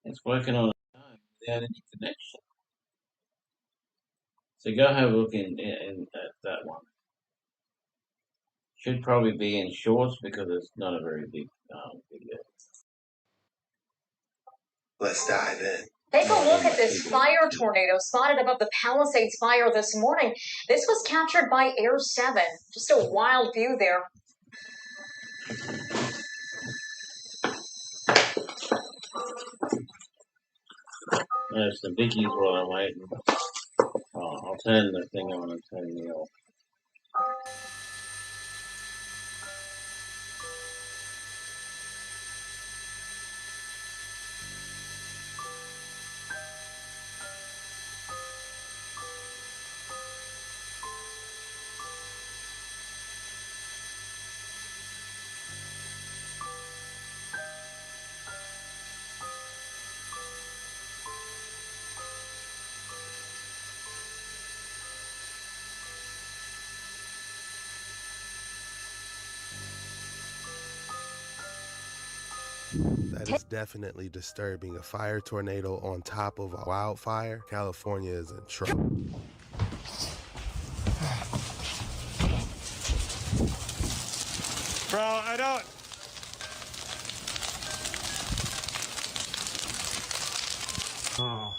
It's working on its own without any connection. So go have a look in at that one. Should probably be in shorts because it's not a very big video. Let's dive in. Take a look at this fire tornado spotted above the Palisades fire this morning. This was captured by Air 7. Just a wild view there. There's some biggies while I'm waiting. I'll turn the thing on and turn me off. That is definitely disturbing. A fire tornado on top of a wildfire. California is in trouble. Bro, I don't. Oh.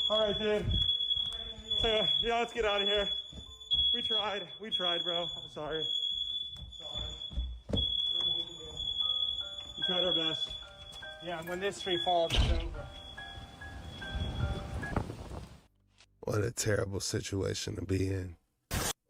All right, dude. So, yeah, let's get out of here. We tried, bro. I'm sorry. We tried our best. Yeah, when this tree falls, it's over. What a terrible situation to be in.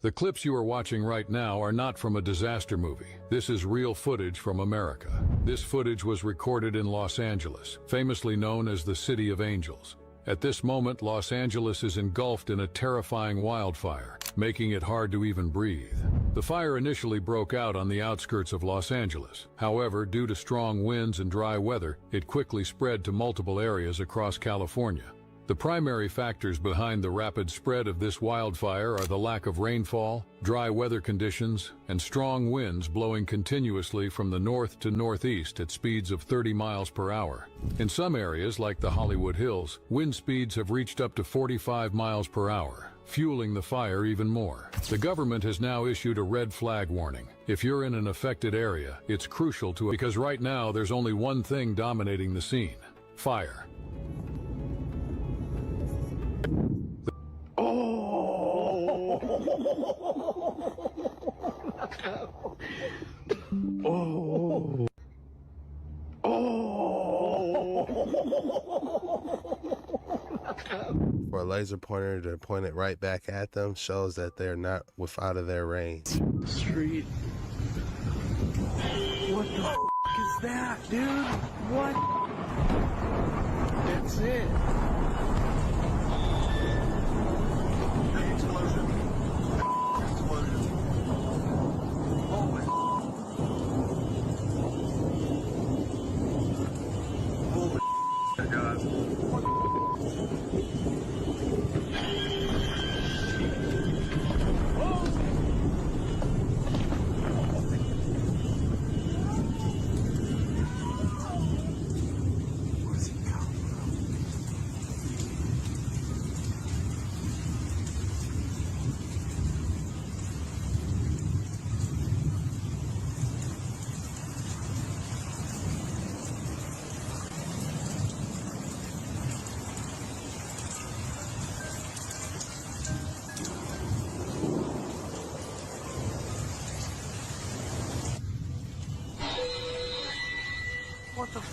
The clips you are watching right now are not from a disaster movie. This is real footage from America. This footage was recorded in Los Angeles, famously known as the City of Angels. At this moment, Los Angeles is engulfed in a terrifying wildfire, making it hard to even breathe. The fire initially broke out on the outskirts of Los Angeles. However, due to strong winds and dry weather, it quickly spread to multiple areas across California. The primary factors behind the rapid spread of this wildfire are the lack of rainfall, dry weather conditions, and strong winds blowing continuously from the north to northeast at speeds of 30 miles per hour. In some areas, like the Hollywood Hills, wind speeds have reached up to 45 miles per hour, fueling the fire even more. The government has now issued a red flag warning. If you're in an affected area, it's crucial to because right now there's only one thing dominating the scene: fire. For a laser pointer to point it right back at them shows that they're not out of their range. Street. What the is that, dude? What? That's it. Explosion. Explosion. Holy. Holy God. What the f?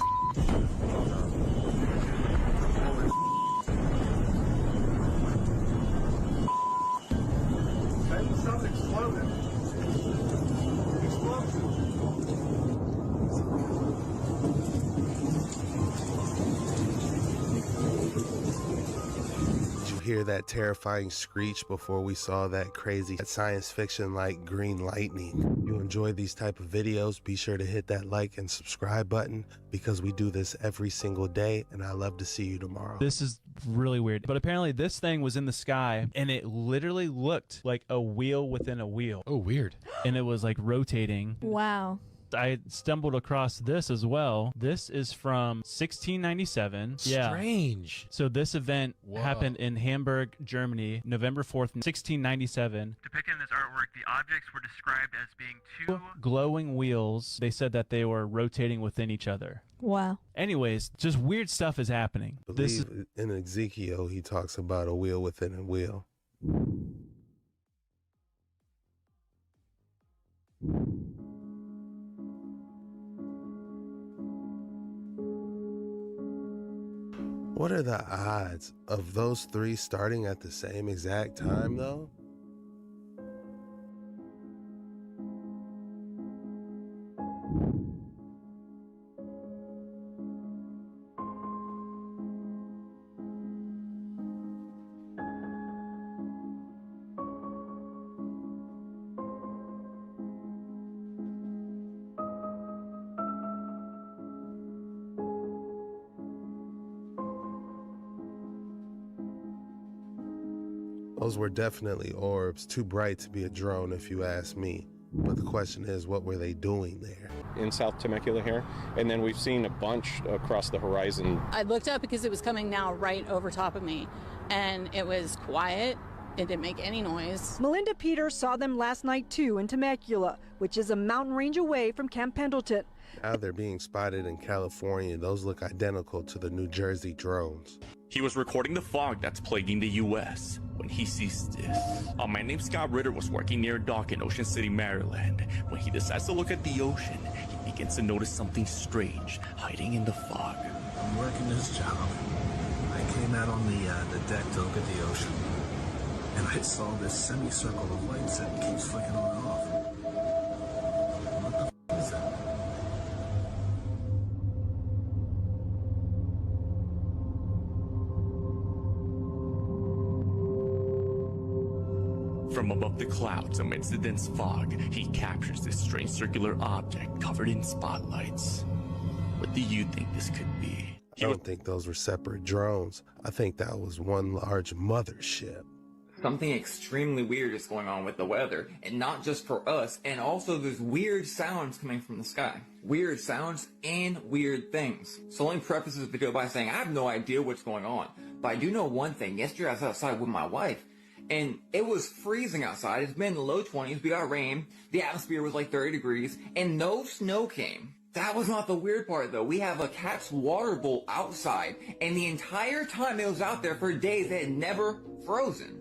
Something exploded. Did you hear that terrifying screech before we saw that crazy science fiction like green lightning? If you enjoy these type of videos, be sure to hit that like and subscribe button because we do this every single day, and I love to see you tomorrow. This is really weird, but apparently this thing was in the sky and it literally looked like a wheel within a wheel. Oh, weird. And it was like rotating. Wow. I stumbled across this as well. This is from 1697. Yeah. Strange. So this event Whoa. happened in Hamburg, Germany, November 4th, 1697. Depicted in this artwork, the objects were described as being two glowing wheels. They said that they were rotating within each other. Wow. Anyways, just weird stuff is happening. This is In Ezekiel, he talks about a wheel within a wheel. What are the odds of those three starting at the same exact time, though? Those were definitely orbs, too bright to be a drone if you ask me. But the question is, what were they doing there? In South Temecula here, and then we've seen a bunch across the horizon. I looked up because it was coming now right over top of me, and it was quiet. It didn't make any noise. Melinda Peters saw them last night too in Temecula, which is a mountain range away from Camp Pendleton. Now they're being spotted in California. Those look identical to the New Jersey drones. He was recording the fog that's plaguing the U.S. when he sees this. A man named Scott Ritter was working near a dock in Ocean City, Maryland. When he decides to look at the ocean, he begins to notice something strange hiding in the fog. I'm working this job. I came out on the deck to look at the ocean, and I saw this semicircle of lights that keeps flicking on and off. What the f is that? From above the clouds amidst the dense fog, he captures this strange circular object covered in spotlights. What do you think this could be? I don't think those were separate drones. I think that was one large mothership. Something extremely weird is going on with the weather, and not just for us, and also there's weird sounds coming from the sky. Weird sounds and weird things. So let me preface this video by saying I have no idea what's going on, but I do know one thing. Yesterday I was outside with my wife, and it was freezing outside. It's been in the low 20s, we got rain, the atmosphere was like 30 degrees, and no snow came. That was not the weird part though. We have a cat's water bowl outside, and the entire time it was out there for days it had never frozen.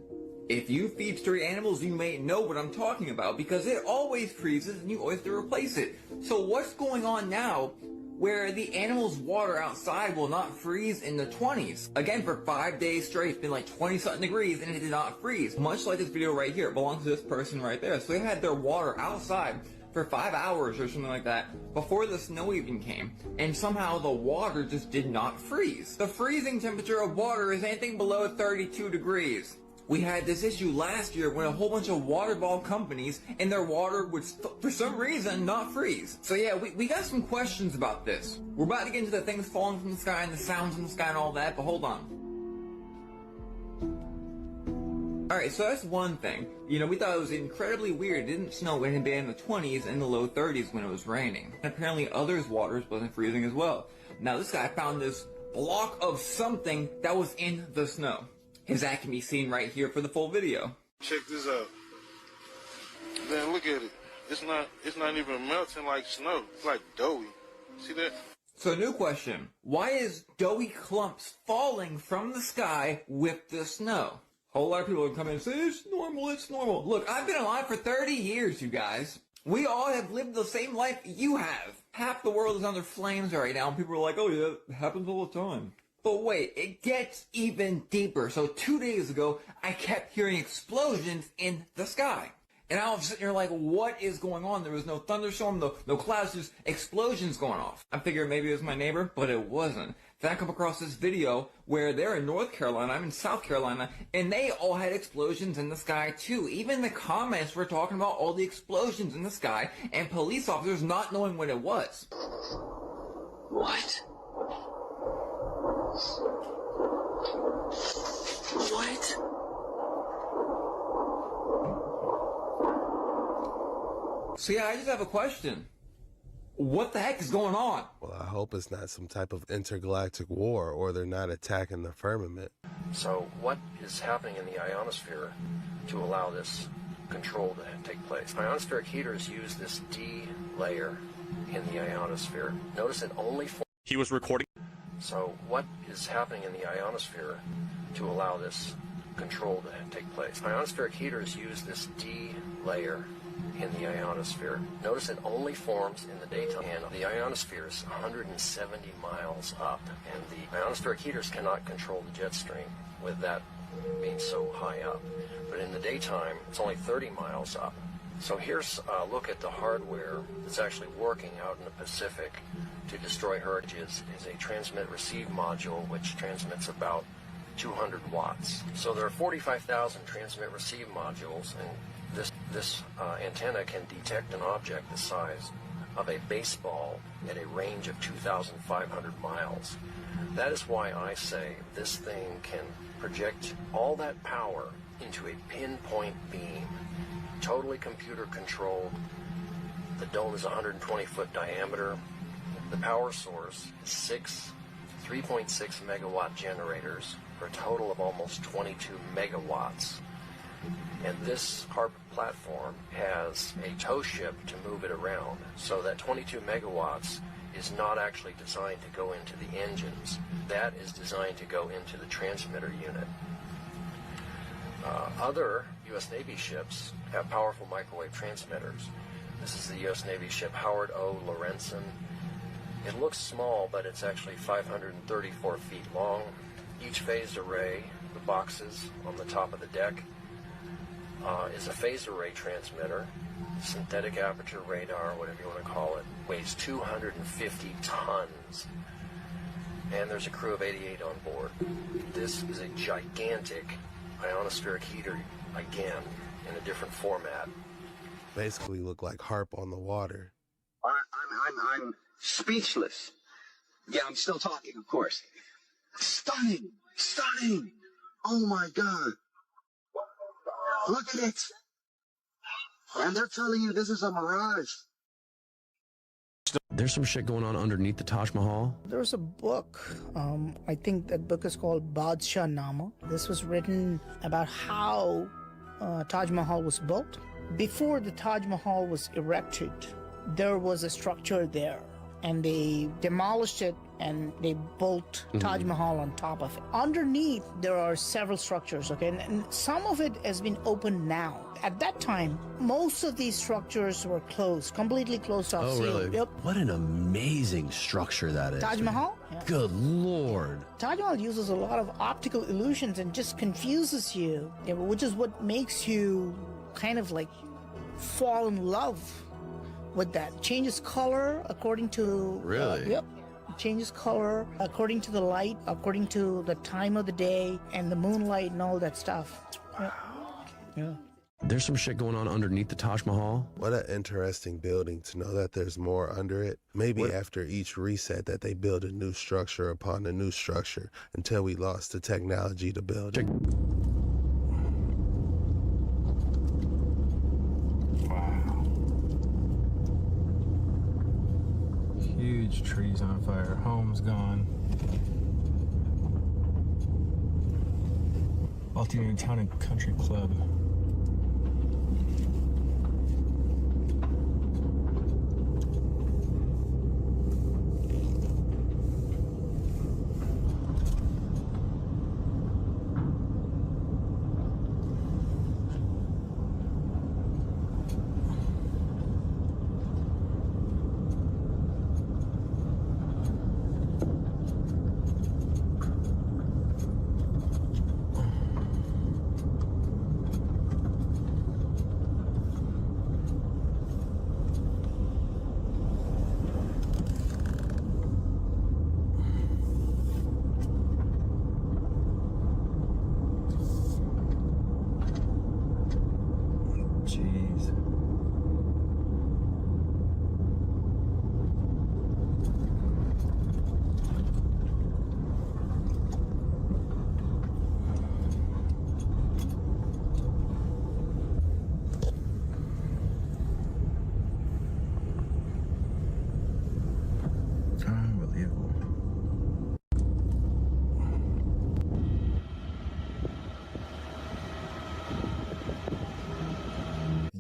If you feed stray animals, you may know what I'm talking about because it always freezes and you always have to replace it. So what's going on now where the animal's water outside will not freeze in the 20s? Again, for 5 days straight, it's been like 20-something degrees and it did not freeze. Much like this video right here, it belongs to this person right there. So they had their water outside for 5 hours or something like that before the snow even came, and somehow the water just did not freeze. The freezing temperature of water is anything below 32 degrees. We had this issue last year when a whole bunch of water ball companies and their water would, for some reason, not freeze. So yeah, we got some questions about this. We're about to get into the things falling from the sky and the sounds in the sky and all that, but hold on. Alright, so that's one thing. You know, we thought it was incredibly weird. It didn't snow when it had been in the 20s and the low 30s when it was raining. And apparently others' waters wasn't freezing as well. Now this guy found this block of something that was in the snow. His act can be seen right here for the full video. Check this out. Man, look at it. It's not even melting like snow. It's like doughy. See that? So new question. Why is doughy clumps falling from the sky with the snow? A whole lot of people are coming and say, it's normal, it's normal. Look, I've been alive for 30 years, you guys. We all have lived the same life you have. Half the world is under flames right now, and people are like, oh yeah, it happens all the time. But wait, it gets even deeper. So 2 days ago, I kept hearing explosions in the sky. And I was sitting here like, what is going on? There was no thunderstorm, no clouds, just explosions going off. I figured maybe it was my neighbor, but it wasn't. Then I come across this video where they're in North Carolina, I'm in South Carolina, and they all had explosions in the sky too. Even the comments were talking about all the explosions in the sky and police officers not knowing what it was. What? What? So yeah, I just have a question. What the heck is going on? Well, I hope it's not some type of intergalactic war, or they're not attacking the firmament. So what is happening in the ionosphere to allow this control to take place? Ionospheric heaters use this D layer in the ionosphere. Notice it only forms... He was recording. So what is happening in the ionosphere to allow this control to take place? Ionospheric heaters use this D layer in the ionosphere. Notice it only forms in the daytime, and the ionosphere is 170 miles up, and the ionospheric heaters cannot control the jet stream with that being so high up. But in the daytime, it's only 30 miles up. So here's a look at the hardware that's actually working out in the Pacific to destroy hurricanes. Is a transmit-receive module which transmits about 200 watts. So there are 45,000 transmit-receive modules, and this antenna can detect an object the size of a baseball at a range of 2,500 miles. That is why I say this thing can project all that power into a pinpoint beam, totally computer controlled. The dome is 120-foot diameter. The power source is 3.6 megawatt generators for a total of almost 22 megawatts. And this carpet platform has a tow ship to move it around, so that 22 megawatts is not actually designed to go into the engines. That is designed to go into the transmitter unit. Other U.S. Navy ships have powerful microwave transmitters. This is the U.S. Navy ship Howard O. Lorenzen. It looks small, but it's actually 534 feet long. Each phased array, the boxes on the top of the deck, is a phased array transmitter, synthetic aperture radar, whatever you want to call it, weighs 250 tons, and there's a crew of 88 on board. This is a gigantic ionospheric heater, again, in a different format. Basically look like harp on the water. I'm speechless. Yeah, I'm still talking, of course. Stunning! Stunning! Oh my God! Look at it! And they're telling you this is a mirage. There's some shit going on underneath the Taj Mahal. There's a book, I think that book is called Badshah Nama. This was written about how Taj Mahal was built. Before the Taj Mahal was erected, there was a structure there, and they demolished it and they built Taj Mahal on top of it. Underneath, there are several structures, okay? And some of it has been opened now. At that time, most of these structures were closed, completely closed off. Oh, really? Yep. What an amazing structure that is. Taj Mahal? Yeah. Good Lord. Taj Mahal uses a lot of optical illusions and just confuses you, which is what makes you kind of like fall in love with that. Changes color according to... Really? Yep. Changes color according to the light, according to the time of the day, and the moonlight and all that stuff. Yeah. There's some shit going on underneath the Taj Mahal. What an interesting building to know that there's more under it. Maybe after each reset that they build a new structure upon a new structure until we lost the technology to build it. Huge trees on fire, homes gone. Baltimore Town and Country Club.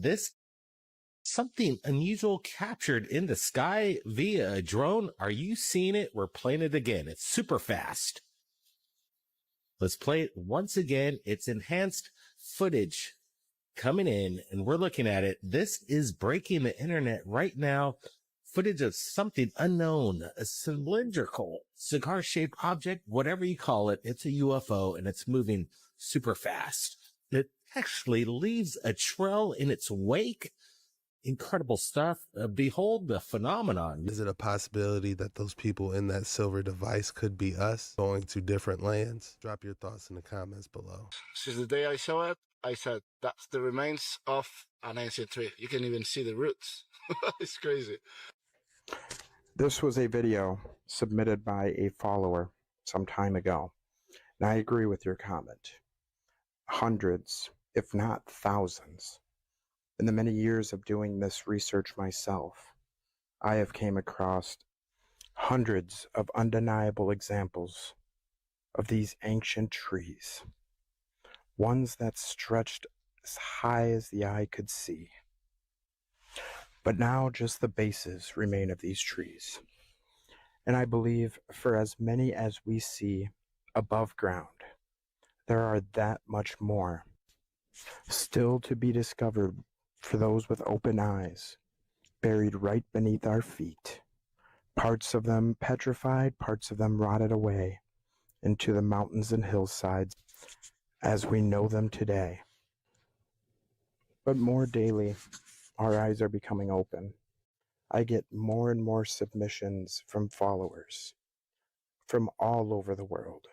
this something unusual captured in the sky via a drone. Are you seeing it? We're playing it again. It's super fast. Let's play it once again. It's enhanced footage coming in, and we're looking at it. This is breaking the internet right now. Footage of something unknown, a cylindrical, cigar-shaped object, whatever you call it. It's a UFO, and it's moving super fast. It actually leaves a trail in its wake. Incredible stuff. Behold the phenomenon. Is it a possibility that those people in that silver device could be us going to different lands? Drop your thoughts in the comments below. Since the day I saw it, I said, that's the remains of an ancient tree. You can even see the roots. It's crazy. This was a video submitted by a follower some time ago, and I agree with your comment. Hundreds, if not thousands. In the many years of doing this research myself, I have came across hundreds of undeniable examples of these ancient trees, ones that stretched as high as the eye could see. But now just the bases remain of these trees. And I believe for as many as we see above ground, there are that much more still to be discovered for those with open eyes, buried right beneath our feet. Parts of them petrified, parts of them rotted away into the mountains and hillsides as we know them today. But more daily, our eyes are becoming open. I get more and more submissions from followers from all over the world,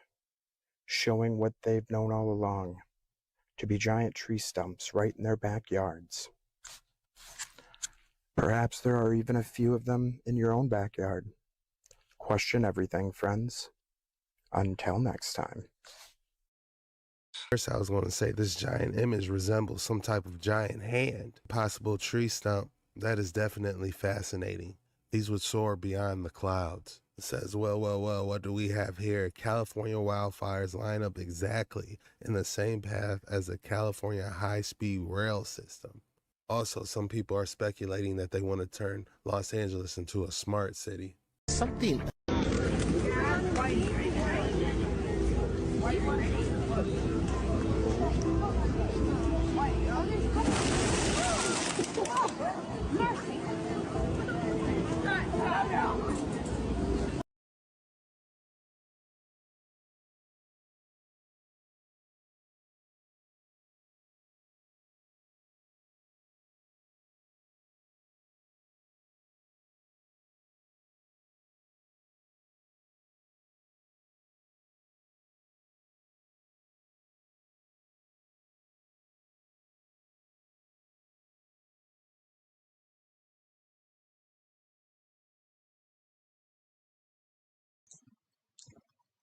showing what they've known all along to be giant tree stumps right in their backyards. Perhaps there are even a few of them in your own backyard. Question everything, friends. Until next time. First, I was going to say this giant image resembles some type of giant hand. Possible tree stump. That is definitely fascinating. These would soar beyond the clouds. It says, well, what do we have here? California wildfires line up exactly in the same path as the California high-speed rail system. Also, some people are speculating that they want to turn Los Angeles into a smart city. Something.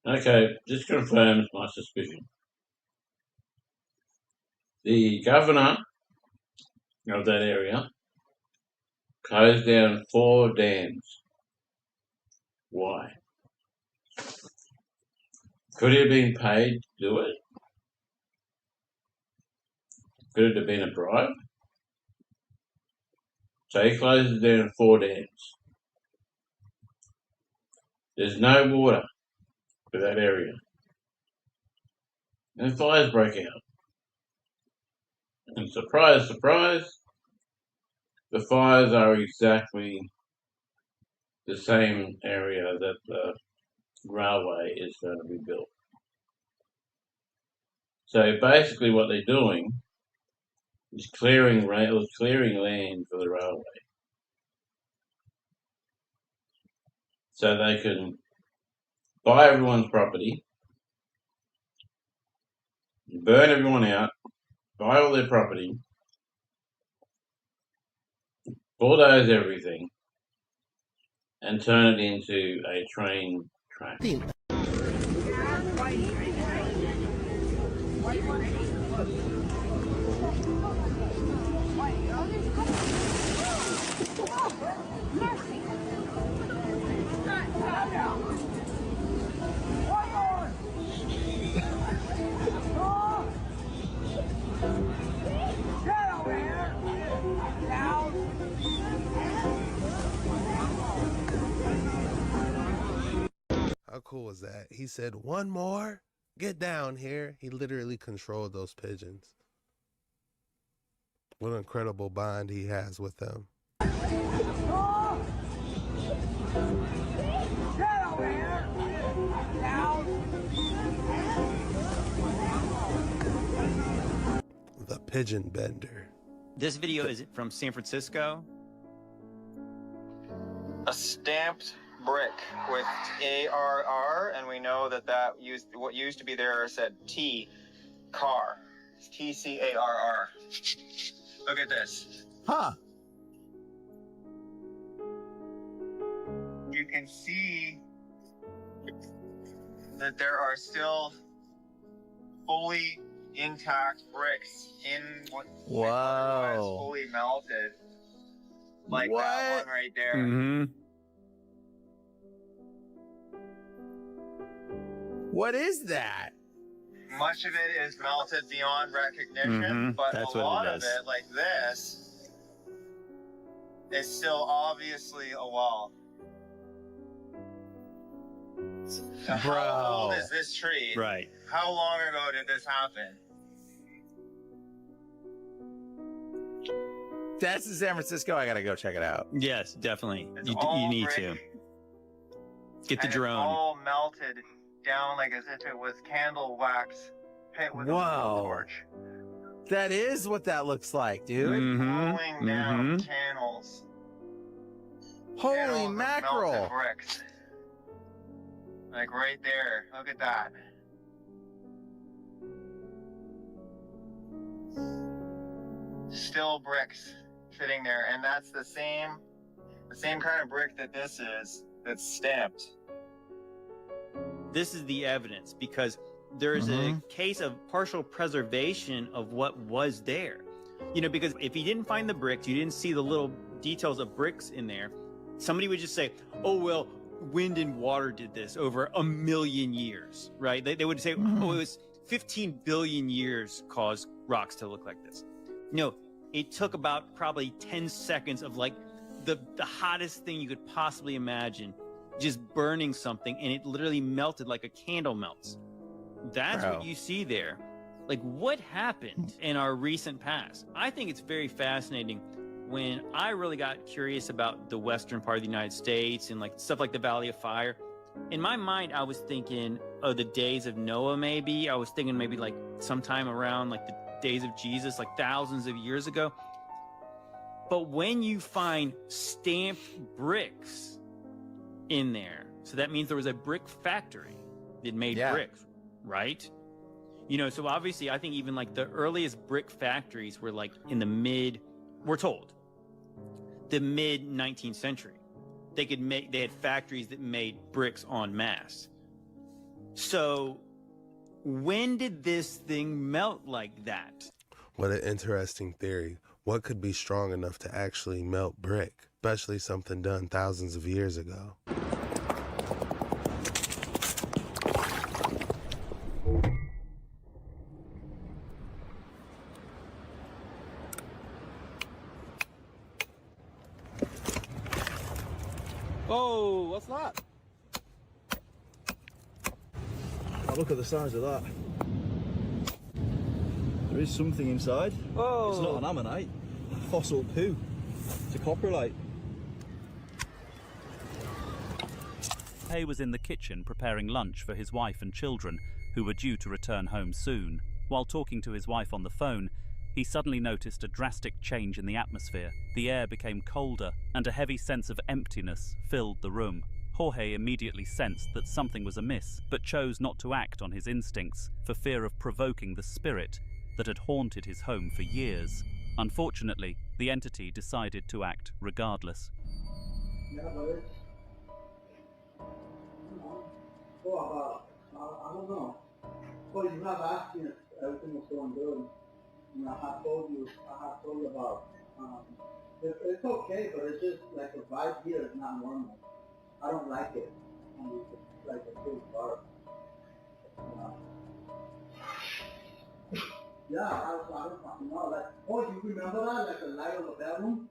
Okay, this confirms my suspicion. The governor of that area closed down 4 dams. Why? Could he have been paid to do it? Could it have been a bribe? So he closes down 4 dams. There's no water for that area. And fires break out. And surprise, surprise, the fires are exactly the same area that the railway is going to be built. So basically what they're doing is clearing land for the railway. So they can buy everyone's property, burn everyone out, buy all their property, bulldoze everything, and turn it into a train track. was that? He said, "One more? Get down here." He literally controlled those pigeons. What an incredible bond he has with them. Get over here! Down! The pigeon bender. This video is from San Francisco. A stamped brick with ARR, and we know that what used to be there said T, car. It's TCARR. Look at this. Huh. You can see that there are still fully intact bricks in what was fully melted. Like that one right there. Mm-hmm. What is that? Much of it is melted beyond recognition, but That's a what lot it of is. it, like this, is still obviously a wall. So how old is this tree? Right. How long ago did this happen? That's in San Francisco. I gotta go check it out. Yes, definitely. It's You all need brick, to. Get the and drone. It's all melted down like as if it was candle wax hit with a Whoa. torch. That is what that looks like, dude. Flowing down channels. Holy Channels of mackerel. melted bricks. Like right there. Look at that. Still bricks sitting there, and that's the same kind of brick that this is, that's stamped. This is the evidence, because there is a case of partial preservation of what was there. You know, because if you didn't find the bricks, you didn't see the little details of bricks in there, somebody would just say, oh, well, wind and water did this over 1 million years, right? They would say, oh, it was 15 billion years caused rocks to look like this. No, it took about probably 10 seconds of like the hottest thing you could possibly imagine, just burning something, and it literally melted like a candle melts. That's what you see there. Like, what happened in our recent past? I think it's very fascinating. When I really got curious about the western part of the United States and like stuff like the Valley of Fire, in my mind, I was thinking of the days of Noah, maybe. I was thinking maybe like sometime around like the days of Jesus, like thousands of years ago. But when you find stamped bricks in there, so that means there was a brick factory that made bricks, right? You know, so obviously I think even like the earliest brick factories were like in the we're told, the mid 19th century. They had factories that made bricks en masse. So when did this thing melt like that? What an interesting theory. What could be strong enough to actually melt brick, especially something done thousands of years ago? Oh, what's that? Oh, look at the size of that. There is something inside. Oh. It's not an ammonite. Fossil poo. It's a coprolite. Hay was in the kitchen preparing lunch for his wife and children, who were due to return home soon. While talking to his wife on the phone, he suddenly noticed a drastic change in the atmosphere. The air became colder, and a heavy sense of emptiness filled the room. Jorge immediately sensed that something was amiss, but chose not to act on his instincts for fear of provoking the spirit that had haunted his home for years. Unfortunately, the entity decided to act regardless. Yeah, but it's... I don't know. Well, you have asked me if everything was going good. And I have told you about, it's okay, but it's just like the vibe here is not normal. I don't like it. It's like a big dark. Yeah, I don't know, like, oh, you remember that? Like the light of the bedroom?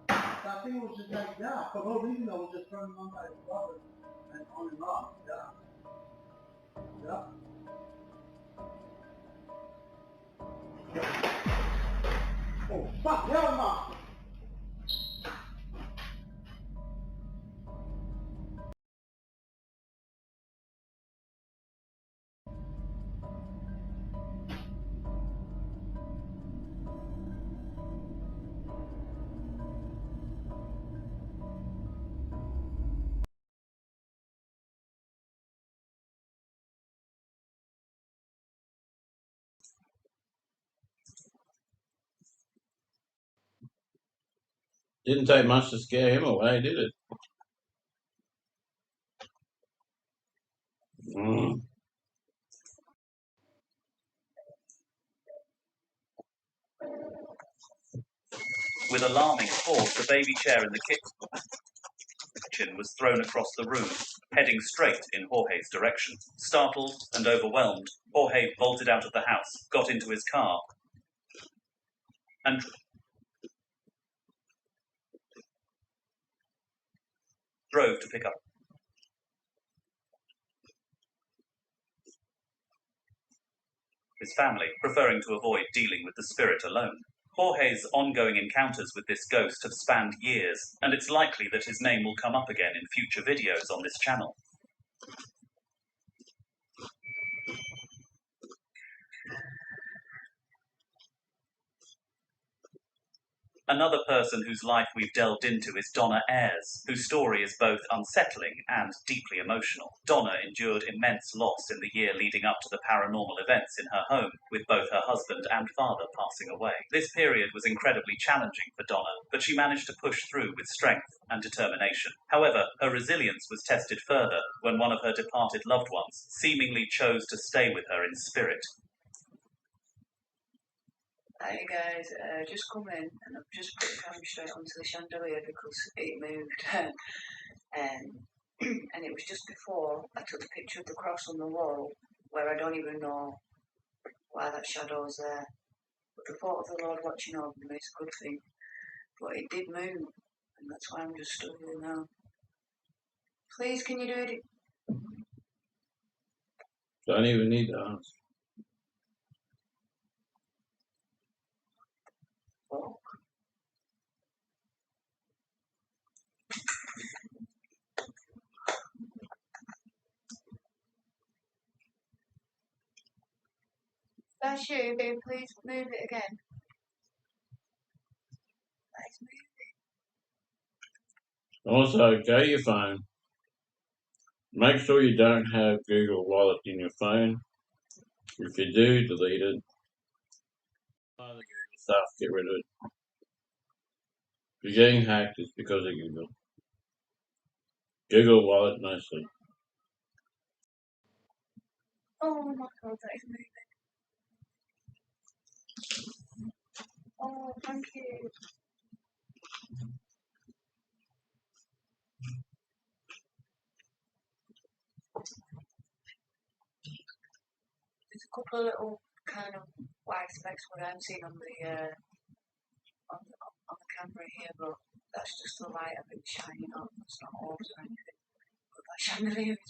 That thing was just like, yeah, for no reason I was just turning on by the flower and on and off, yeah. Oh, fuck, hell no! Didn't take much to scare him away, did it? Mm. With alarming force, the baby chair in the kitchen was thrown across the room, heading straight in Jorge's direction. Startled and overwhelmed, Jorge bolted out of the house, got into his car, and drove to pick up his family, preferring to avoid dealing with the spirit alone. Jorge's ongoing encounters with this ghost have spanned years, and it's likely that his name will come up again in future videos on this channel. Another person whose life we've delved into is Donna Ayres, whose story is both unsettling and deeply emotional. Donna endured immense loss in the year leading up to the paranormal events in her home, with both her husband and father passing away. This period was incredibly challenging for Donna, but she managed to push through with strength and determination. However, her resilience was tested further when one of her departed loved ones seemingly chose to stay with her in spirit. Hey guys, just come in and I've just put the camera straight onto the chandelier because it moved. And it was just before I took the picture of the cross on the wall where I don't even know why that shadow's there. But the thought of the Lord watching over me is a good thing. But it did move, and that's why I'm just stood here now. Please, can you do it? Don't even need to ask. Oh. That's you, babe. Please move it again. Let's move Also, go to your phone. Make sure you don't have Google Wallet in your phone. If you do, delete it. Other Google stuff, get rid of it. If you're getting hacked, it's because of Google. Google Wallet mostly. Oh my god, that is moving. Oh, thank you. There's a couple of little kind of white specks what I'm seeing on the camera here, but that's just the light of it shining on. It's not orbs or anything. But that chandelier is moving.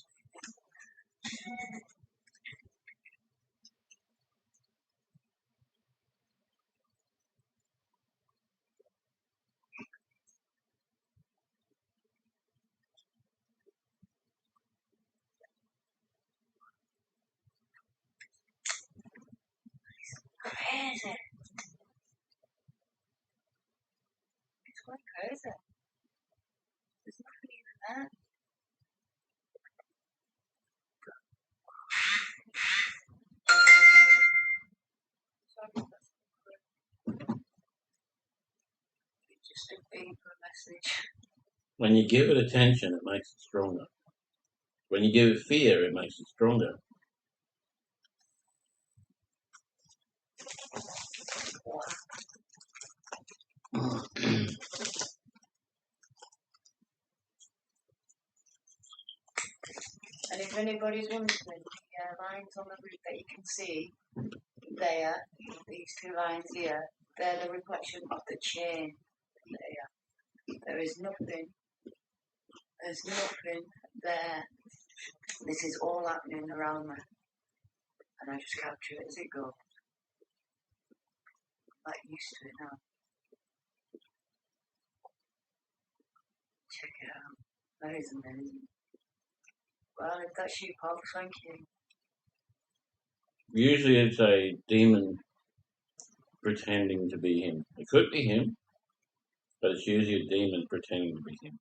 Crazy. It's quite crazy. There's nothing even there. It's just a deeper message. When you give it attention, it makes it stronger. When you give it fear, it makes it stronger. And if anybody's wondering, the lines on the roof that you can see there, these two lines here, they're the reflection of the chain there. There is nothing, there's nothing there. This is all happening around me. and I just capture it as it goes. I'm like used to it now. Check it out. That is amazing. Well, if that's you, Pop, thank you. Usually it's a demon pretending to be him. It could be him, but it's usually a demon pretending to be him.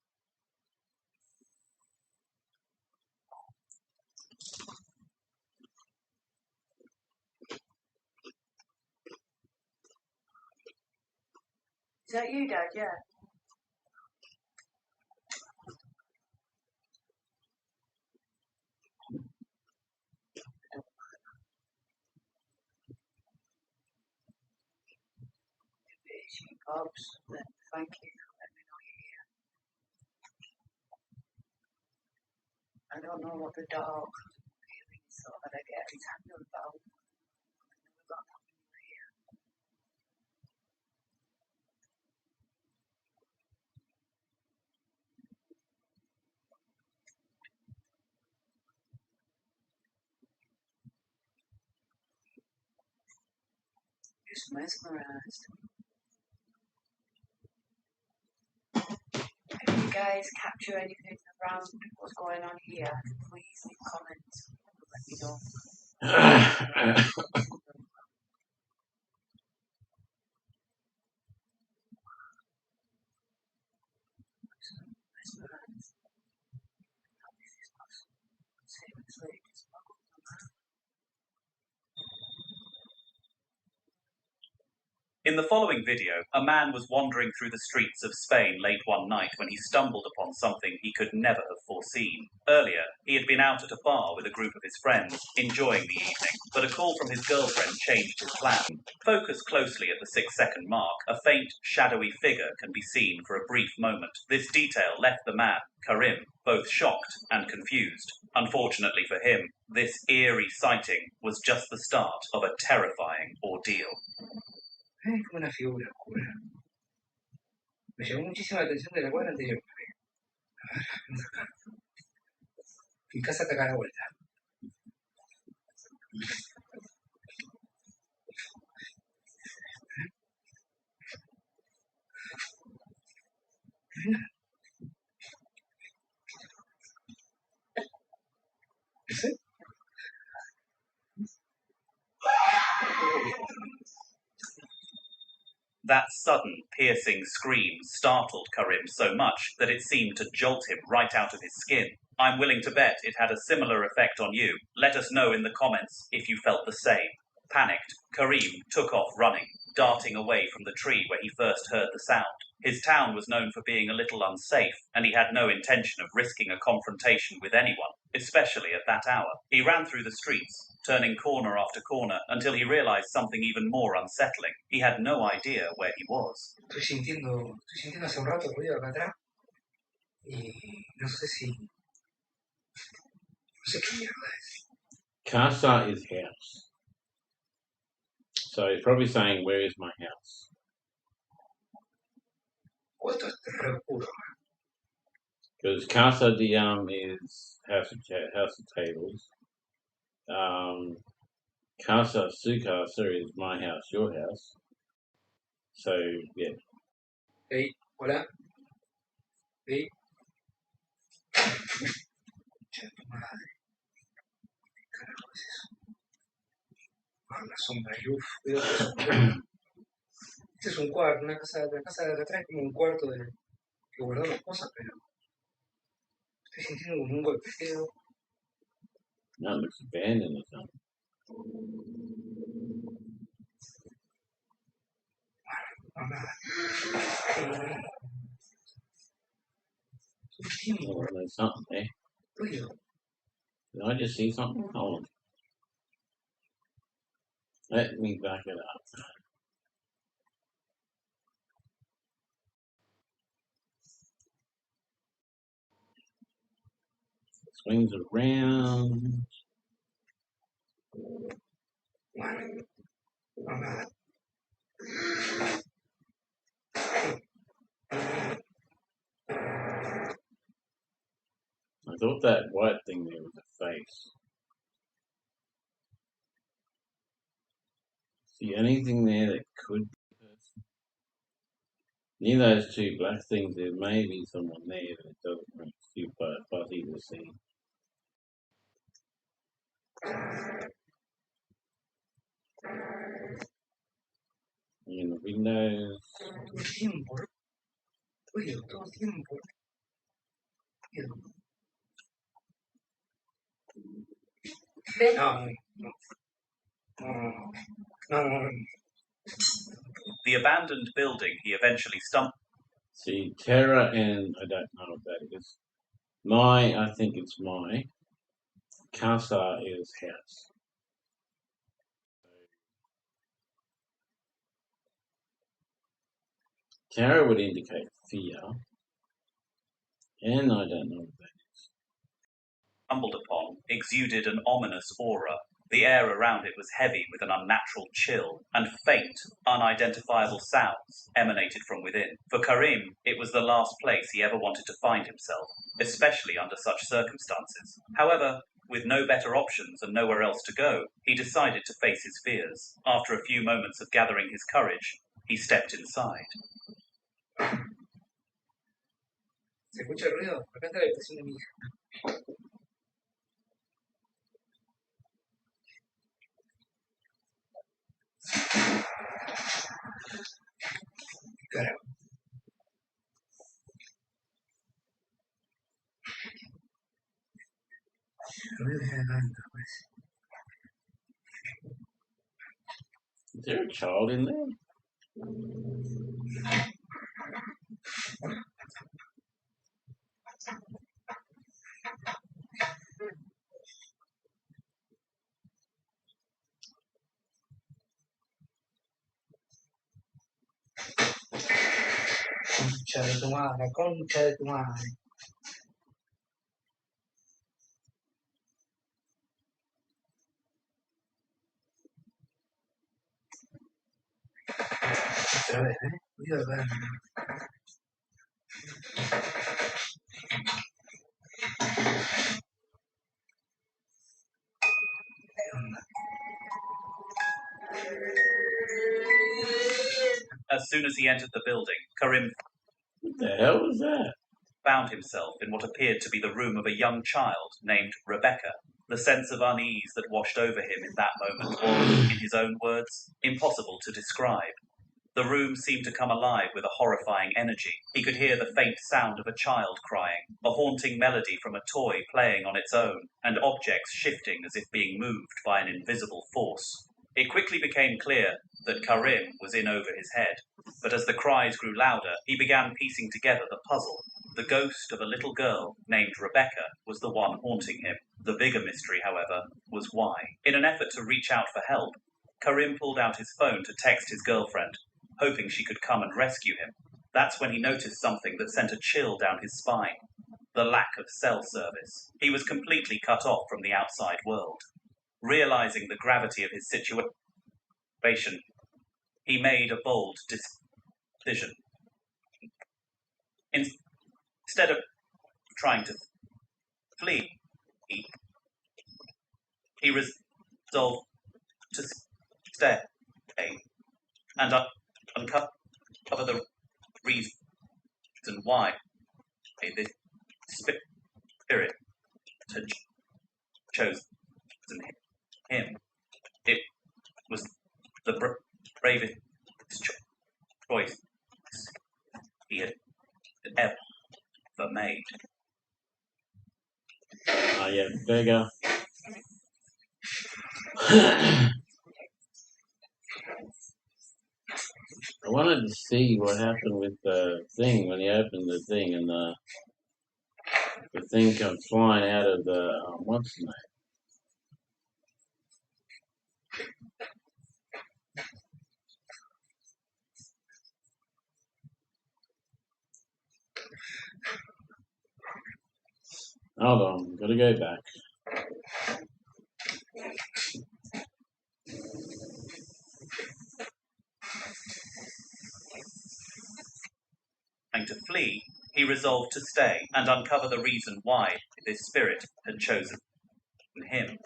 Is that you, Dad? Yeah. If it is you, Pops, then thank you for letting me know you're here. I don't know what the dark feelings that I get is happening about. I never got that when you were here. Just mesmerized. If you guys capture anything around what's going on here, please leave comments and let me know. Mesmerized. How this is possible. Seriously, just buckle them out. In the following video, a man was wandering through the streets of Spain late one night when he stumbled upon something he could never have foreseen. Earlier, he had been out at a bar with a group of his friends, enjoying the evening, but a call from his girlfriend changed his plan. Focus closely at the 6-second mark. A faint, shadowy figure can be seen for a brief moment. This detail left the man, Karim, both shocked and confused. Unfortunately for him, this eerie sighting was just the start of a terrifying ordeal. Es como una figura oscura. Me llamó muchísimo la atención de la cuadra anterior. A ver, vamos acá. Mi casa está acá a la vuelta. ¿Sí? That sudden, piercing scream startled Karim so much that it seemed to jolt him right out of his skin. I'm willing to bet it had a similar effect on you. Let us know in the comments if you felt the same. Panicked, Karim took off running, darting away from the tree where he first heard the sound. His town was known for being a little unsafe, and he had no intention of risking a confrontation with anyone, especially at that hour. He ran through the streets, turning corner after corner, until he realized something even more unsettling. He had no idea where he was. Estoy sintiendo hace un rato ruido acá atrás. Y no sé qué mierda es. Casa is house. So he's probably saying, where is my house? Esto es re oscuro. Because Casa de is house of tables. Casa su casa is my house, your house. So, yeah. Hey, hola. Hey. Madre. ¿Qué carajo es eso? Ah, la sombra y luz. Este es un cuarto, la casa de atrás es como un cuarto que guardamos cosas, pero estoy sintiendo como un golpeteo. No, it looks abandoned or something. Oh, there's something there. Did I just see something? Hold on. Let me back it up. Swings around. I thought that white thing there was a face. See anything there that could be a person? Near those two black things, there may be someone there, but it doesn't make it too fuzzy to see. In the windows. The abandoned building he eventually stumbled. See, Terra and I don't know what that is. I think it's my. Casa is house. Terra would indicate fear. And I don't know what that is. Stumbled upon exuded an ominous aura. The air around it was heavy with an unnatural chill, and faint, unidentifiable sounds emanated from within. For Karim, it was the last place he ever wanted to find himself, especially under such circumstances. However, with no better options and nowhere else to go, he decided to face his fears. After a few moments of gathering his courage, he stepped inside. Se escucha el ruido, acá está la habitación de mi hija. Carajo. El ruido es de acá adentro, pues. Is there a child in there? Concha de tu madre, concha de tu madre. Otra vez, cuidado acá. As soon as he entered the building, Karim What the hell was that? found himself in what appeared to be the room of a young child named Rebecca. The sense of unease that washed over him in that moment was, in his own words, impossible to describe. The room seemed to come alive with a horrifying energy. He could hear the faint sound of a child crying, a haunting melody from a toy playing on its own, and objects shifting as if being moved by an invisible force. It quickly became clear that Karim was in over his head, but as the cries grew louder, he began piecing together the puzzle. The ghost of a little girl named Rebecca was the one haunting him. The bigger mystery, however, was why. In an effort to reach out for help, Karim pulled out his phone to text his girlfriend, hoping she could come and rescue him. That's when he noticed something that sent a chill down his spine: the lack of cell service. He was completely cut off from the outside world. Realizing the gravity of his situation, he made a bold decision. Instead of trying to flee, he resolved to stay and uncover the reason why this spirit had chosen him. It was the bravest choice he had ever made. Yeah, beggar. I wanted to see what happened with the thing when he opened the thing and the thing comes flying out of the what's the name? Hold on, gotta go back. To flee, he resolved to stay and uncover the reason why this spirit had chosen him.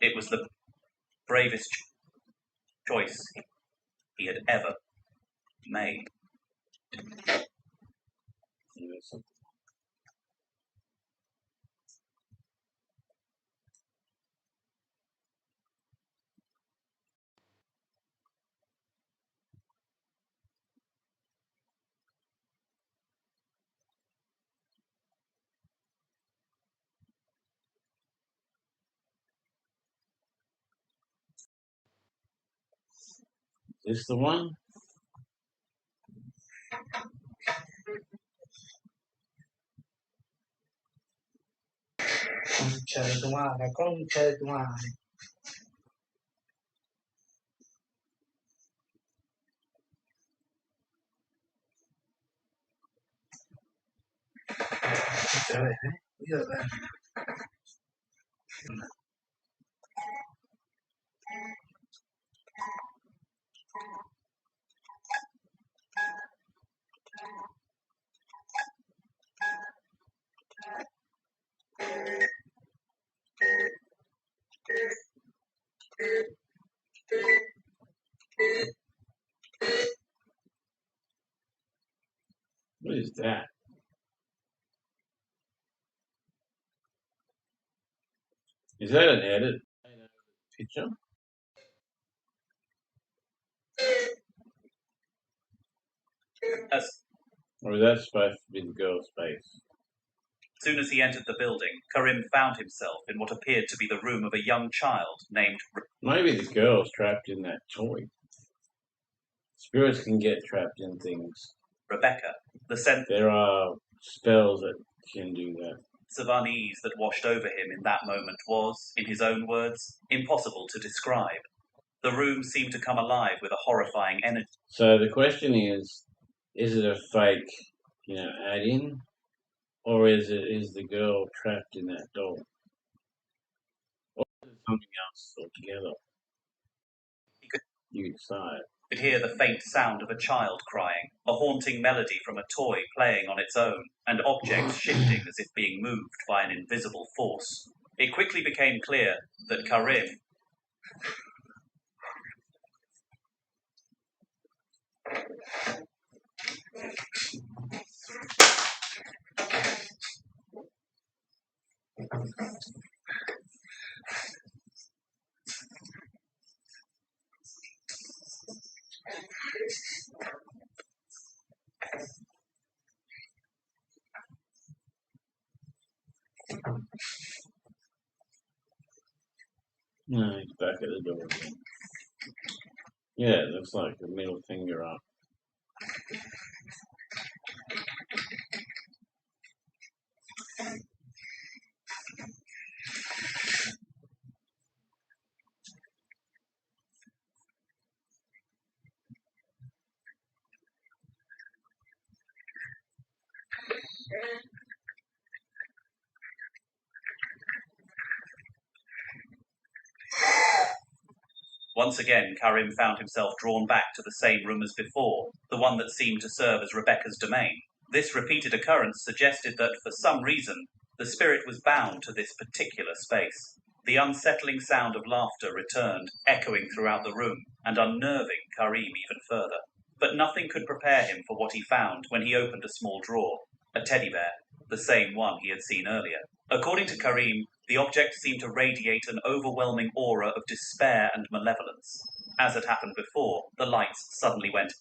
It was the bravest choice he had ever made. Is this the one? Concha de tu madre, concha de tu madre. Otra vez, ¿eh? Cuidado, ¿eh? What is that? Is that an edit picture? As Or is that supposed to be the girl's face? soon as he entered the building, Karim found himself in what appeared to be the room of a young child named Maybe the girl's trapped in that toy. Spirits can get trapped in things. Rebecca. The sense There are spells that can do that. of unease that washed over him in that moment was, in his own words, impossible to describe. The room seemed to come alive with a horrifying energy. So the question is it a fake, add-in? Or is the girl trapped in that doll? Or is it something else altogether? You decide. Could hear the faint sound of a child crying, a haunting melody from a toy playing on its own, and objects shifting as if being moved by an invisible force. It quickly became clear that Karim No, he's back at the door again. Yeah, it looks like a middle finger up. Once again, Karim found himself drawn back to the same room as before, the one that seemed to serve as Rebecca's domain. This repeated occurrence suggested that, for some reason, the spirit was bound to this particular space. The unsettling sound of laughter returned, echoing throughout the room, and unnerving Karim even further. But nothing could prepare him for what he found when he opened a small drawer, a teddy bear, the same one he had seen earlier. According to Karim, the object seemed to radiate an overwhelming aura of despair and malevolence. As had happened before, the lights suddenly went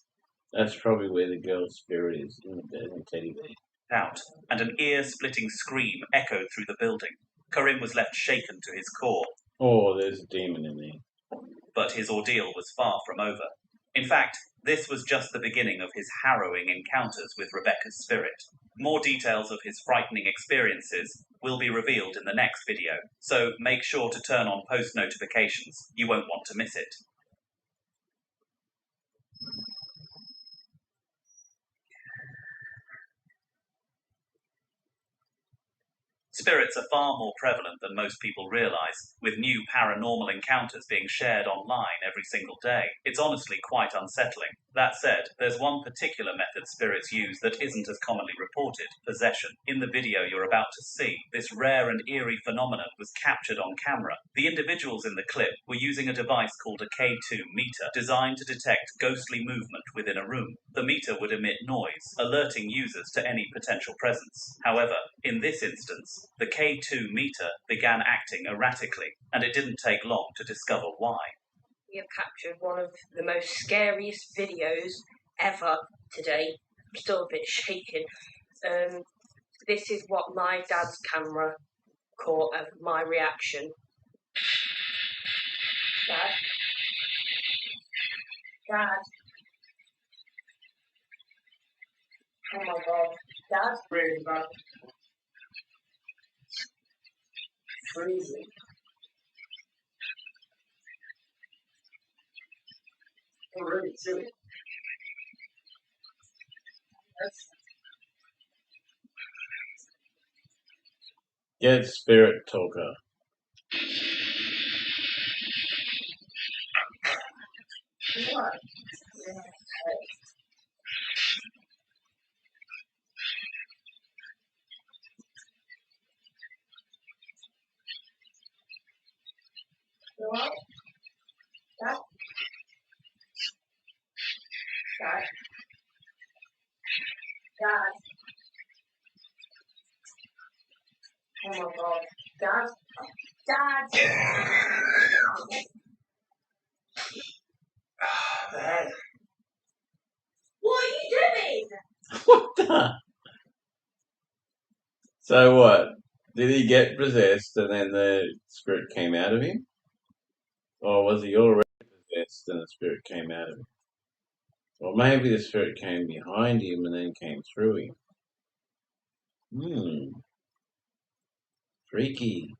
That's probably where the girl's spirit is, in the teddy bear. out, and an ear-splitting scream echoed through the building. Karim was left shaken to his core. Oh, there's a demon in there. But his ordeal was far from over. In fact, this was just the beginning of his harrowing encounters with Rebecca's spirit. More details of his frightening experiences will be revealed in the next video, so make sure to turn on post notifications. You won't want to miss it. Spirits are far more prevalent than most people realise, with new paranormal encounters being shared online every single day. It's honestly quite unsettling. That said, there's one particular method spirits use that isn't as commonly reported: possession. In the video you're about to see, this rare and eerie phenomenon was captured on camera. The individuals in the clip were using a device called a K2 meter, designed to detect ghostly movement within a room. The meter would emit noise, alerting users to any potential presence. However, in this instance, the K2 meter began acting erratically, and it didn't take long to discover why. We have captured one of the most scariest videos ever today. I'm still a bit shaken. This is what my dad's camera caught of my reaction. Dad? Dad? Oh my god. Dad? Really bad. Freezing. I'm really chilly. Get Spirit Talker. What? What? Dad? Dad? Dad? Oh my god. Dad? Dad? Dad? What are you doing? What the? So what? Did he get possessed and then the spirit came out of him? Or was he already possessed and the spirit came out of him? Or maybe the spirit came behind him and then came through him. Freaky.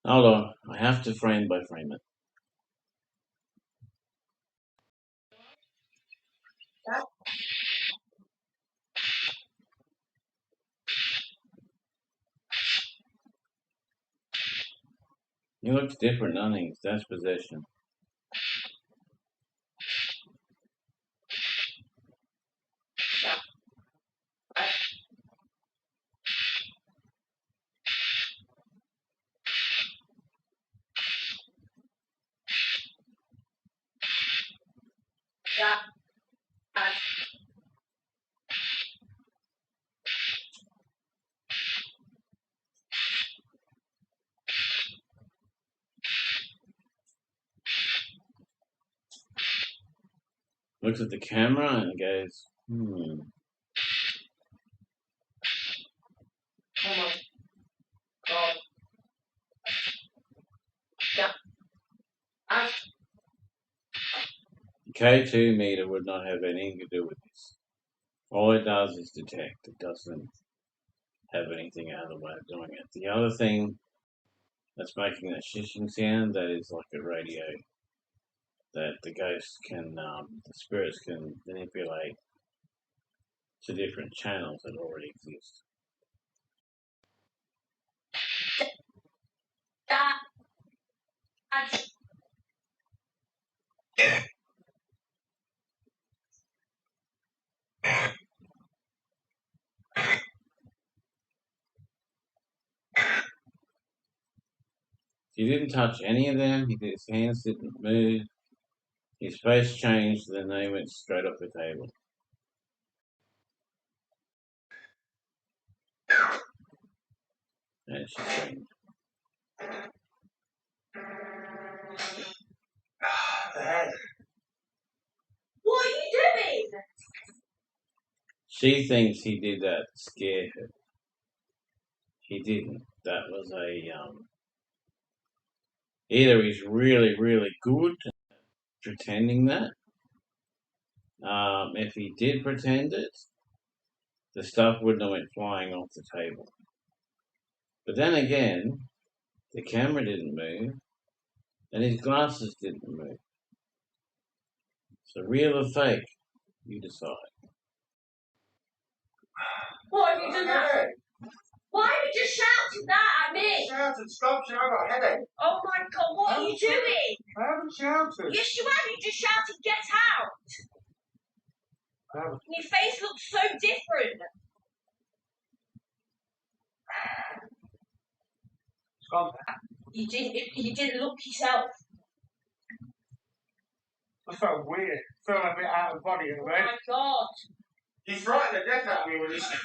Hold on, I have to frame by frame it. Dad? He looks different, doesn't he? That's possession. Dad? Dad? Looks at the camera and goes, Oh my god. Dad? Dad? The K2 meter would not have anything to do with this. All it does is detect. It doesn't have anything other way of doing it. The other thing that's making that shishing sound, that is like a radio that the ghosts can, the spirits can manipulate to different channels that already exist. Dad? He didn't touch any of them. His hands didn't move. His face changed, then they went straight off the table. And she screamed. Dad? What are you doing? She thinks he did that to scare her. He didn't. That was a, either he's really, really good at pretending that. If he did pretend it, the stuff wouldn't have went flying off the table. But then again, the camera didn't move, and his glasses didn't move. So real or fake, you decide. What have you done that? Why are you just shouting that at me? Shouted, stop shouting, I've got a headache. Oh my God, what are you doing? I haven't shouted. Yes, you have. You just shouted, get out. Your face looks so different. It's gone. You didn't look yourself. I felt weird. Felt a bit out of body in the way. Oh my God. He frightened the death out of me when he said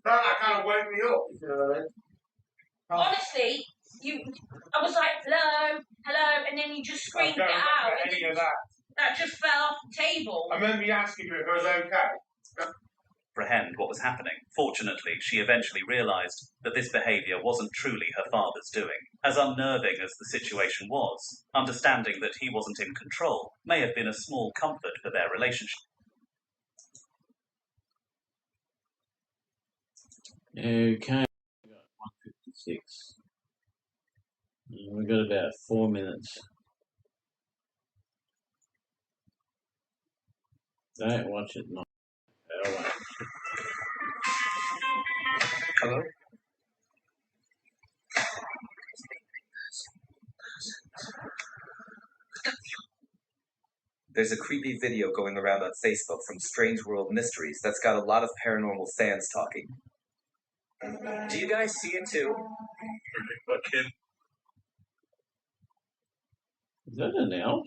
that kind of woke me up, if you know what I mean. Honestly, I was like, hello, hello, and then you just screamed it out. Any of that. That just fell off the table. I remember you asking you if it was okay. Comprehend what was happening. Fortunately, she eventually realized that this behavior wasn't truly her father's doing. As unnerving as the situation was, understanding that he wasn't in control may have been a small comfort for their relationship. Okay, we got 156. We've got about 4 minutes. Don't watch it, not. Hello? There's a creepy video going around on Facebook from Strange World Mysteries that's got a lot of paranormal fans talking. Do you guys see it too? What kid? Is that an elf?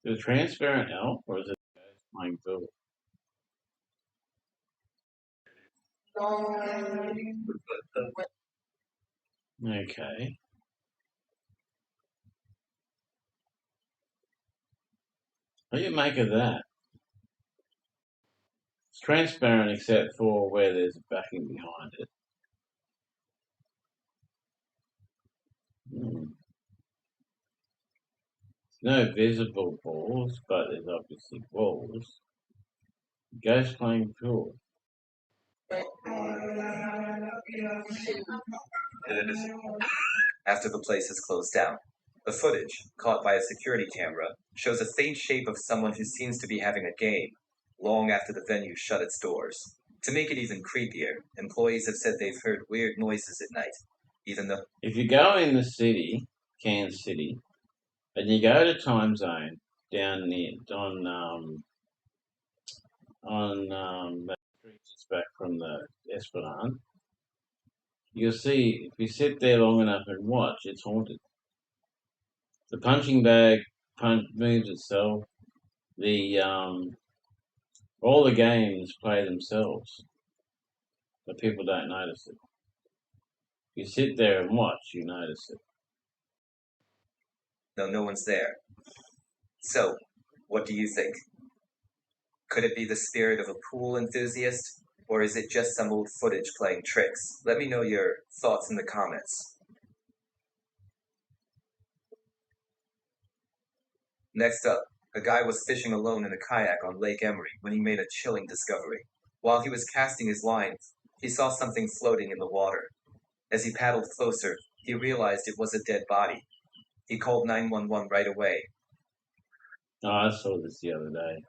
Is it a transparent elf, or is it a ghost playing pool? Okay. What do you make of that? It's transparent except for where there's a backing behind it. No visible balls, but there's obviously balls. Ghost playing pool. After the place is closed down. The footage, caught by a security camera, shows a faint shape of someone who seems to be having a game, long after the venue shut its doors. To make it even creepier, employees have said they've heard weird noises at night, even though... If you go in the city, Kansas City, and you go to Time Zone down near that street just back from the Esplanade, you'll see if you sit there long enough and watch, it's haunted. The punching bag moves itself. The all the games play themselves, but people don't notice it. If you sit there and watch, you notice it. No one's there. So, what do you think? Could it be the spirit of a pool enthusiast, or is it just some old footage playing tricks? Let me know your thoughts in the comments. Next up, a guy was fishing alone in a kayak on Lake Emery when he made a chilling discovery. While he was casting his line, he saw something floating in the water. As he paddled closer, he realized it was a dead body. He called 911 right away. Oh, I saw this the other day.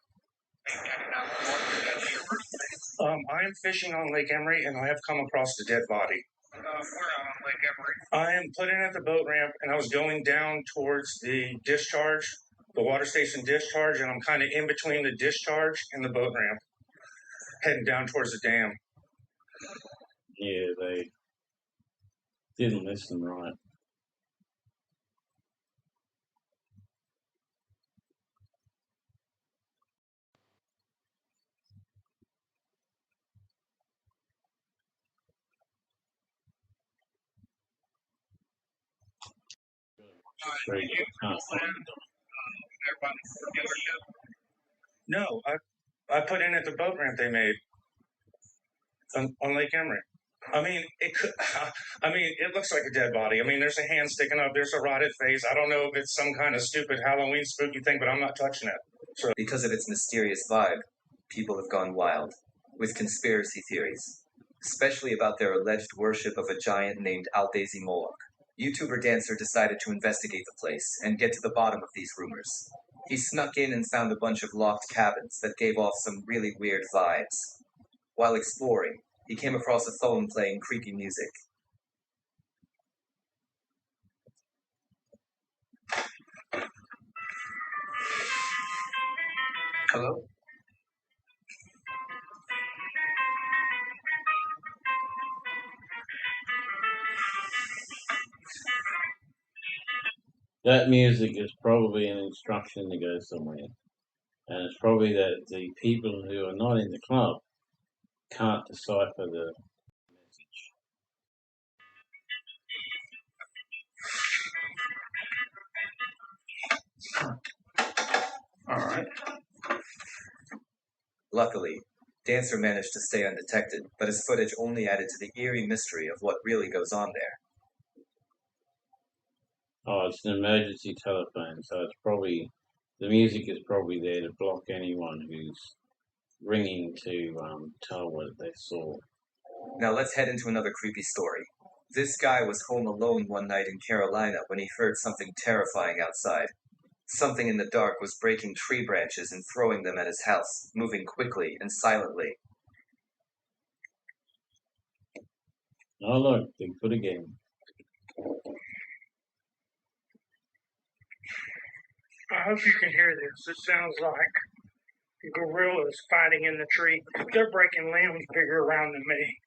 I am fishing on Lake Emery, and I have come across the dead body. Where on Lake Emery? I am put in at the boat ramp, and I was going down towards the discharge, the water station discharge, and I'm kind of in between the discharge and the boat ramp, heading down towards the dam. Yeah, they didn't listen right. No, I put in at the boat ramp they made on Lake Emery. I mean, it could. I mean, it looks like a dead body. I mean, there's a hand sticking up. There's a rotted face. I don't know if it's some kind of stupid Halloween spooky thing, but I'm not touching it. So, Because of its mysterious vibe, people have gone wild with conspiracy theories, especially about their alleged worship of a giant named Aldesi Moloch. YouTuber Dancer decided to investigate the place and get to the bottom of these rumors. He snuck in and found a bunch of locked cabins that gave off some really weird vibes. While exploring, he came across a phone playing creepy music. Hello? That music is probably an instruction to go somewhere. And it's probably that the people who are not in the club can't decipher the message. All right. Luckily, Dancer managed to stay undetected, but his footage only added to the eerie mystery of what really goes on there. Oh, it's an emergency telephone, so it's probably the music is probably there to block anyone who's ringing to tell what they saw. Now let's head into another creepy story. This guy was home alone one night in Carolina when he heard something terrifying outside. Something in the dark was breaking tree branches and throwing them at his house, moving quickly and silently. Oh look, Bigfoot again. I hope you can hear this. It sounds like gorillas fighting in the tree. They're breaking limbs bigger around than me.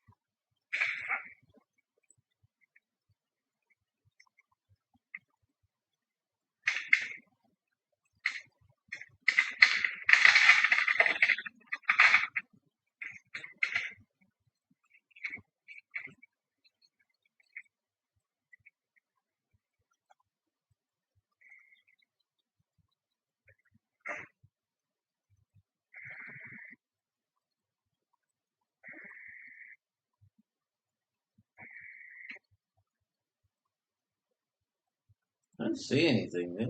I don't see anything there.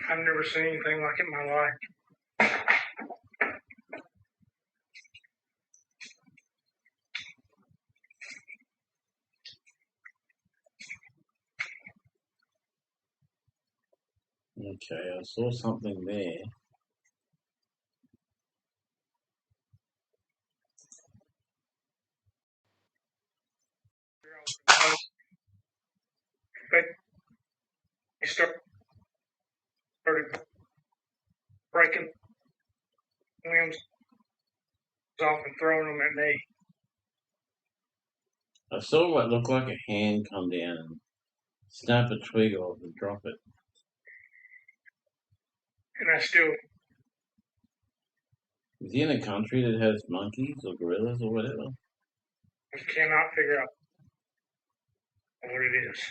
I've never seen anything like it in my life. Okay, I saw something there. They started breaking limbs off and throwing them at me. I saw what looked like a hand come down and snap a twig off and drop it. And I still Is he in a country that has monkeys or gorillas or whatever? cannot figure out what it is.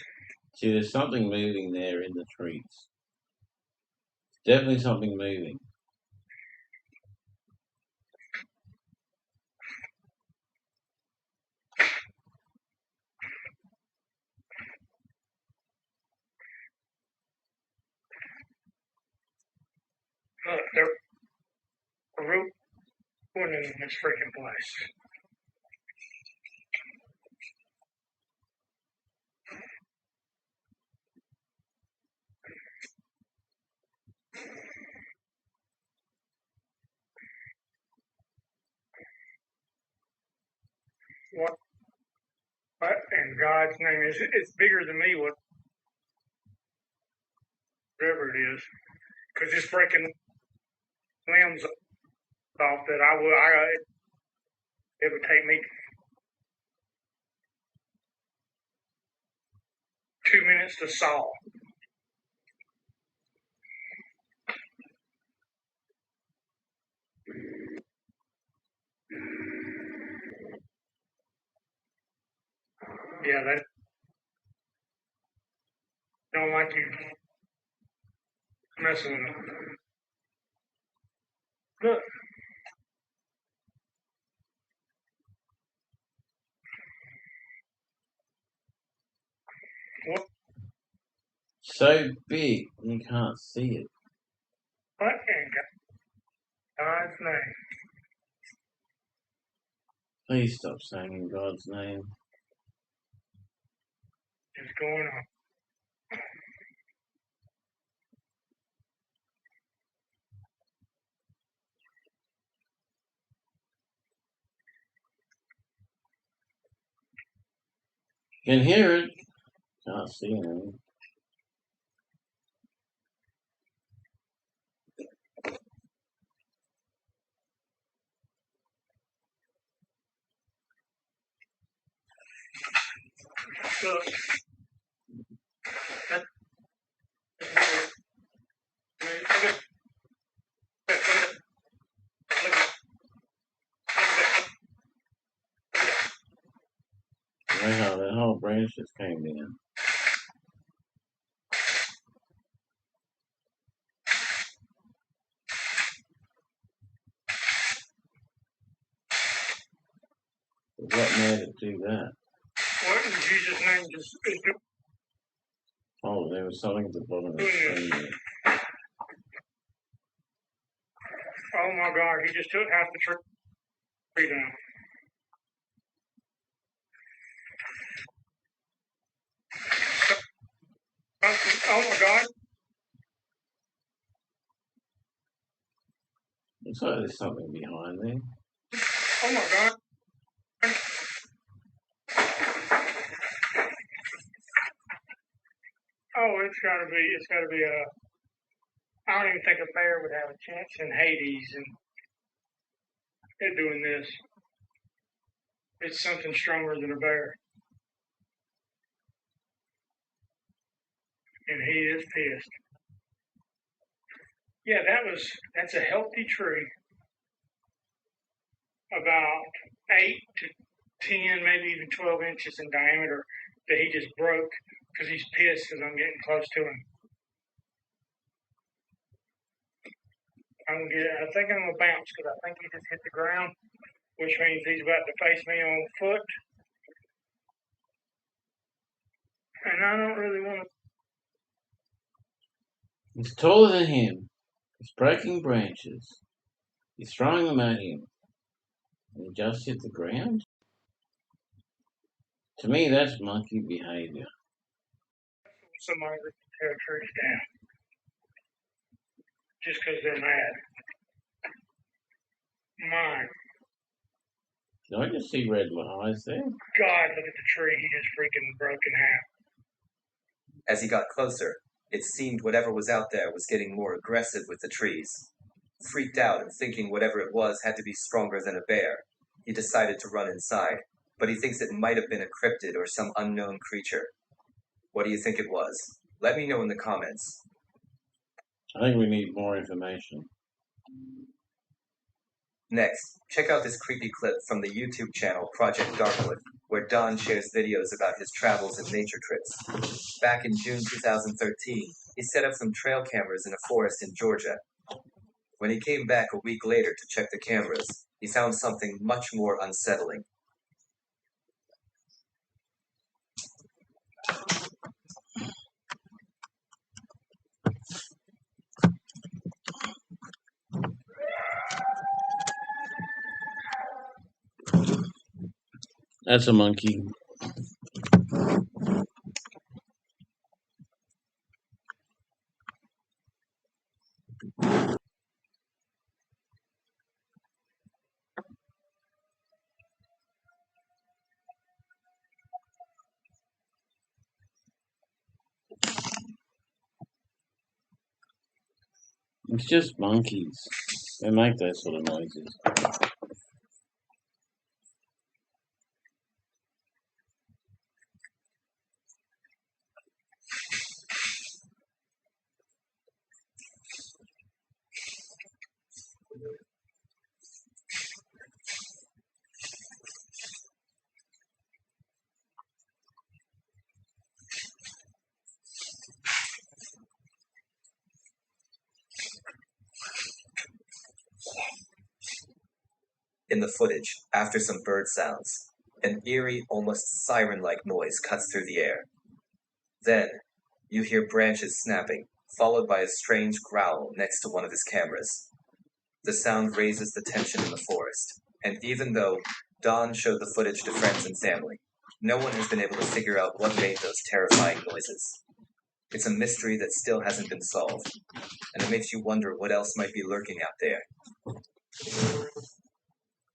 See, there's something moving there in the trees. Definitely something moving. Look, they're ruining this freaking place. What in God's name is it? It's bigger than me, whatever it is, because it's breaking limbs off that it would take me 2 minutes to saw. Yeah, that don't like you messing with them. Look, so big you can't see it. What in God's name? Please stop saying in God's name. Is going on? You can hear it. Can't see anything. Look. Wow, that whole branch just came in. What made it do that? What in Jesus' name just is doing? Oh, there was something at the bottom of the screen there. Oh my God, he just took half the tree down. Oh my God. Looks like there's something behind there. Oh my God. Oh, it's gotta be I don't even think a bear would have a chance in Hades, and they're doing this. It's something stronger than a bear. And he is pissed. Yeah, that's a healthy tree. About 8 to 10, maybe even 12 inches in diameter that he just broke because he's pissed because I'm getting close to him. I think I'm going to bounce because I think he just hit the ground, which means he's about to face me on foot. And I don't really want to. He's taller than him. He's breaking branches. He's throwing them at him. And he just hit the ground? To me, that's monkey behavior. Somebody that can tear trees down just because they're mad. Mine. Did I just see red eyes there? God, look at the tree. He just freaking broke in half. As he got closer, it seemed whatever was out there was getting more aggressive with the trees. Freaked out and thinking whatever it was had to be stronger than a bear, he decided to run inside, but he thinks it might have been a cryptid or some unknown creature. What do you think it was? Let me know in the comments. I think we need more information. Next, check out this creepy clip from the YouTube channel Project Darkwood, where Don shares videos about his travels and nature trips. Back in June 2013, he set up some trail cameras in a forest in Georgia. When he came back a week later to check the cameras, he found something much more unsettling. That's a monkey. It's just monkeys. They make those sort of noises. In the footage, after some bird sounds, an eerie, almost siren-like noise cuts through the air. Then, You hear branches snapping, followed by a strange growl next to one of his cameras. The sound raises the tension in the forest, and even though Don showed the footage to friends and family, no one has been able to figure out what made those terrifying noises. It's a mystery that still hasn't been solved, and it makes you wonder what else might be lurking out there.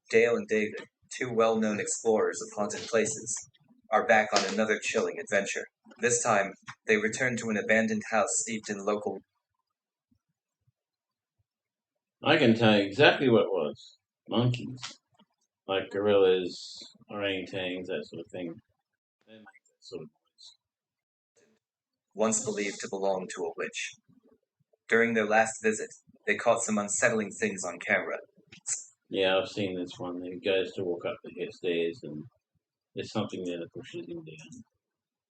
Dale and David, two well-known explorers of haunted places, are back on another chilling adventure. This time, they return to an abandoned house steeped in local... I can tell you exactly what it was. Monkeys. Like gorillas, orangutans, that sort of thing. They make that sort of noise. once believed to belong to a witch. During their last visit, they caught some unsettling things on camera. Yeah, I've seen this one. He goes to walk up the stairs and there's something there that pushes him down.